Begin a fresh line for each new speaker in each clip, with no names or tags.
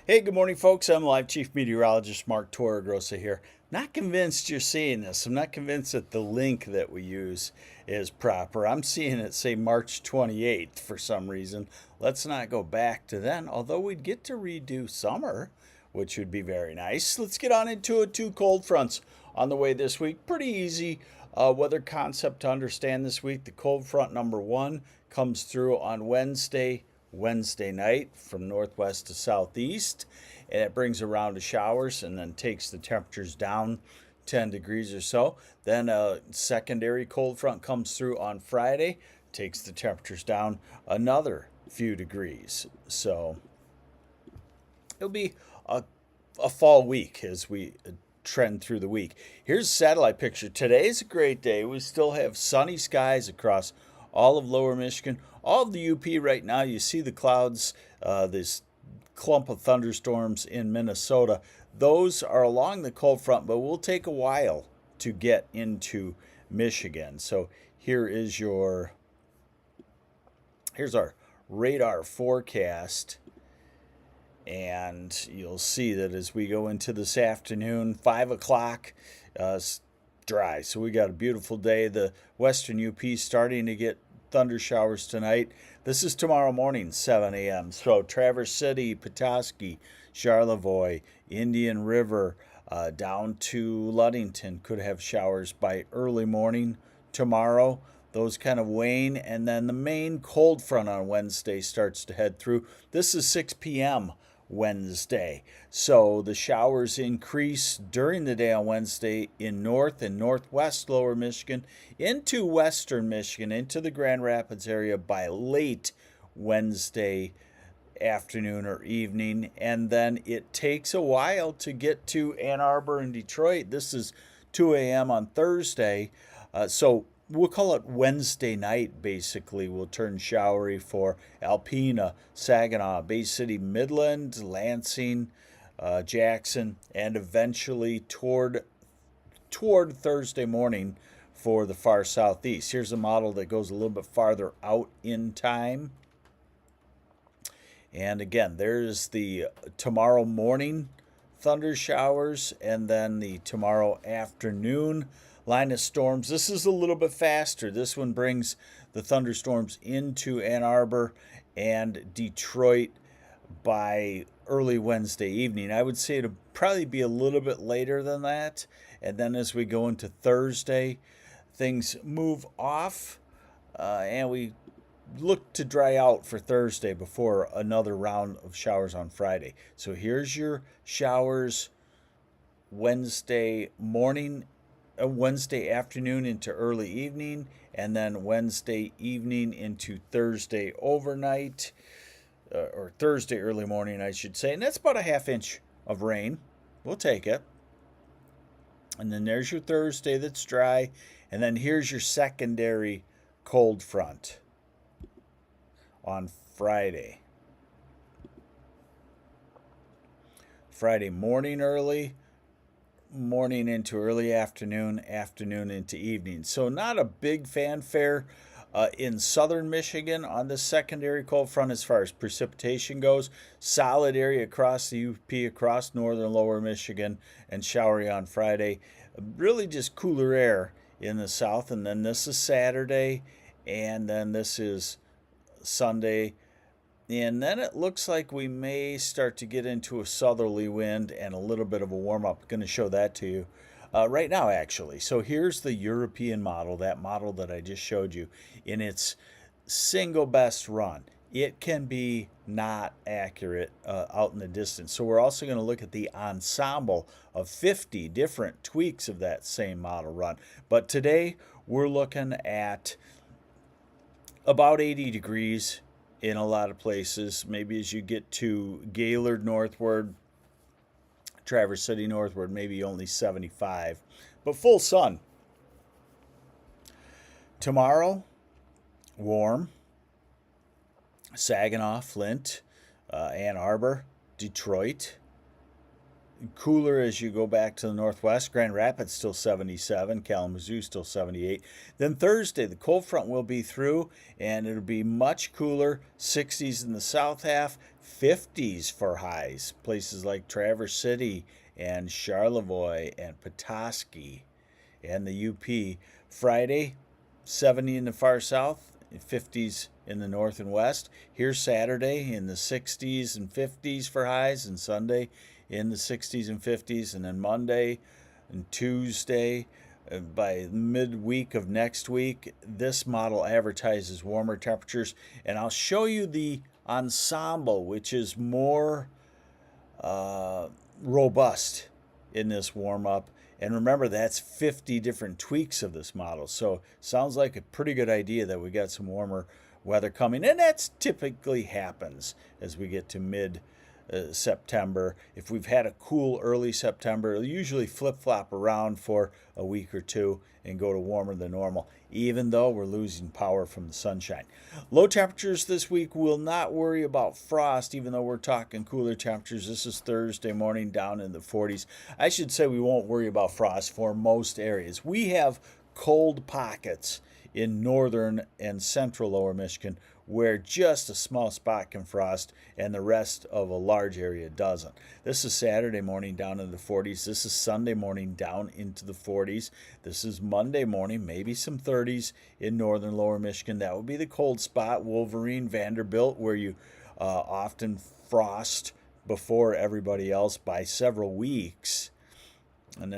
Hey, good morning, folks. I'm Live Chief Meteorologist Mark Torregrossa here. Not convinced you're seeing this. I'm not convinced that the link that we use is proper. I'm seeing it say March 28th for some reason. Let's not go back to then, although we'd get to redo summer, which would be very nice. Let's get on into it. Two cold fronts on the way this week. Pretty easy weather concept to understand this week. The cold front number one comes through on Wednesday night from northwest to southeast, and it brings a round of showers and then takes the temperatures down 10 degrees or so. Then a secondary cold front comes through on Friday, takes the temperatures down another few degrees. So it'll be a fall week as we trend through the week. Here's a satellite picture. Today's a great day. We still have sunny skies across all of lower Michigan, all of the UP right now. You see the clouds, this clump of thunderstorms in Minnesota. Those are along the cold front, but will take a while to get into Michigan. So here's our radar forecast. And you'll see that as we go into this afternoon, 5 o'clock, dry. So we got a beautiful day. The western UP starting to get thunder showers tonight. This is tomorrow morning, 7 a.m. So Traverse City, Petoskey, Charlevoix, Indian River, down to Ludington could have showers by early morning tomorrow. Those kind of wane, and then the main cold front on Wednesday starts to head through. This is 6 p.m. Wednesday. So the showers increase during the day on Wednesday in north and northwest lower Michigan, into western Michigan, into the Grand Rapids area by late Wednesday afternoon or evening. And then it takes a while to get to Ann Arbor and Detroit. This is 2 a.m. on Thursday. So we'll call it Wednesday night, basically. We'll turn showery for Alpena, Saginaw, Bay City, Midland, Lansing, Jackson, and eventually toward Thursday morning for the far southeast. Here's a model that goes a little bit farther out in time. And again, there's the tomorrow morning thunder showers, and then the tomorrow afternoon line of storms. This is a little bit faster. This one brings the thunderstorms into Ann Arbor and Detroit by early Wednesday evening. I would say it'll probably be a little bit later than that. And then as we go into Thursday, things move off and we look to dry out for Thursday before another round of showers on Friday. So here's your showers Wednesday morning, Wednesday afternoon into early evening, and then Wednesday evening into Thursday overnight, or Thursday early morning, I should say. And that's about a half inch of rain. We'll take it. And then there's your Thursday that's dry. And then here's your secondary cold front on Friday. Friday morning early, morning into early afternoon, afternoon into evening. So not a big fanfare in southern Michigan on the secondary cold front as far as precipitation goes. Solid area across the UP, across northern lower Michigan, and showery on Friday. Really just cooler air in the south. And then this is Saturday, and then this is Sunday. And then it looks like we may start to get into a southerly wind and a little bit of a warm up. I'm going to show that to you right now, actually. So here's the European model, that model that I just showed you in its single best run. It can be not accurate out in the distance. So we're also going to look at the ensemble of 50 different tweaks of that same model run. But today we're looking at about 80 degrees in a lot of places. Maybe as you get to Gaylord northward, Traverse City northward, maybe only 75, but full sun. Tomorrow, warm. Saginaw, Flint, Ann Arbor, Detroit. cooler as you go back to the northwest. Grand Rapids still 77, Kalamazoo still 78. Then Thursday, the cold front will be through, and it'll be much cooler. 60s in the south half, 50s for highs. Places like Traverse City and Charlevoix and Petoskey and the UP. Friday, 70 in the far south, 50s in the north and west. Here's Saturday in the 60s and 50s for highs, and Sunday in the 60s and 50s, and then Monday and Tuesday. By midweek of next week, this model advertises warmer temperatures, and I'll show you the ensemble, which is more robust in this warm-up. And remember, that's 50 different tweaks of this model. So sounds like a pretty good idea that we got some warmer weather coming. And that typically happens as we get to mid-September. If we've had a cool early September, it'll usually flip-flop around for a week or two and go to warmer than normal, even though we're losing power from the sunshine. Low temperatures this week, will not worry about frost, even though we're talking cooler temperatures. This is Thursday morning, down in the 40s. I should say we won't worry about frost for most areas. We have cold pockets in northern and central lower Michigan where just a small spot can frost and the rest of a large area doesn't. This is Saturday morning down in the 40s. This is Sunday morning down into the 40s. This is Monday morning, maybe some 30s in northern lower Michigan. That would be the cold spot. Wolverine, Vanderbilt, where you often frost before everybody else by several weeks. And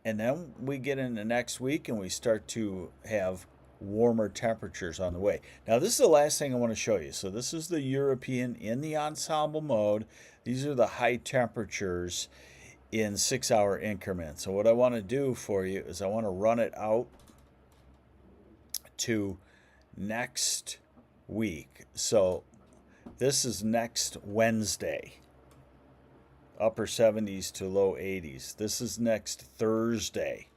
then we get into next week and we start to have warmer temperatures on the way. Now, this is the last thing I want to show you. So this is the European in the ensemble mode. These are the high temperatures in 6-hour increments. So what I want to do for you is I want to run it out to next week. So this is next Wednesday, upper 70s to low 80s. This is next Thursday,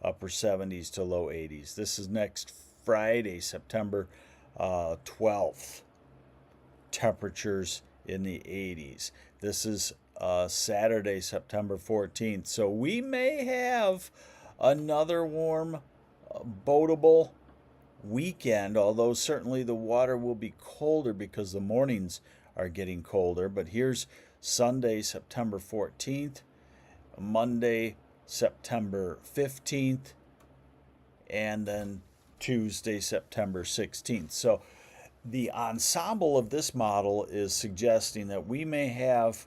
upper 70s to low 80s. This is next Friday, September 12th, temperatures in the 80s. This is Saturday, September 14th. So we may have another warm, boatable weekend, although certainly the water will be colder because the mornings are getting colder. But here's Sunday, September 14th, Monday, September 15th, and then Tuesday, September 16th. So the ensemble of this model is suggesting that we may have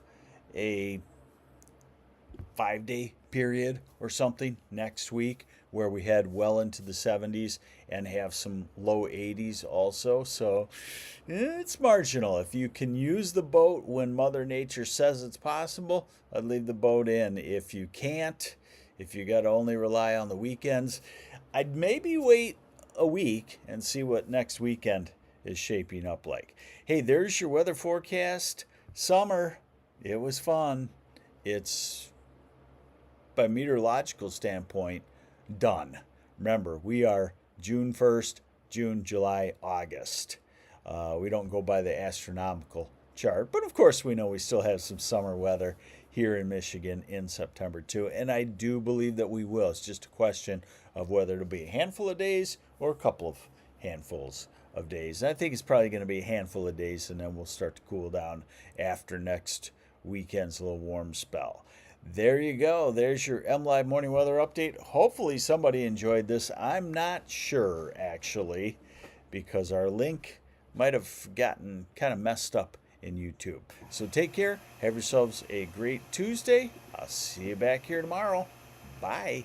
a 5-day period or something next week where we head well into the 70s and have some low 80s also. So it's marginal. If you can use the boat when Mother Nature says it's possible, I'd leave the boat in. If you can't, if you got to only rely on the weekends, I'd maybe wait a week and see what next weekend is shaping up like. Hey, there's your weather forecast. Summer, it was fun. It's, by meteorological standpoint, done. Remember, we are June 1st, June, July, August. We don't go by the astronomical chart, but of course we know we still have some summer weather here in Michigan in September too, and I do believe that we will. It's just a question of whether it'll be a handful of days or a couple of handfuls of days. And I think it's probably going to be a handful of days, and then we'll start to cool down after next weekend's little warm spell. There you go. There's your MLive morning weather update. Hopefully somebody enjoyed this. I'm not sure, actually, because our link might have gotten kind of messed up in YouTube. So take care. Have yourselves a great Tuesday. I'll see you back here tomorrow. Bye.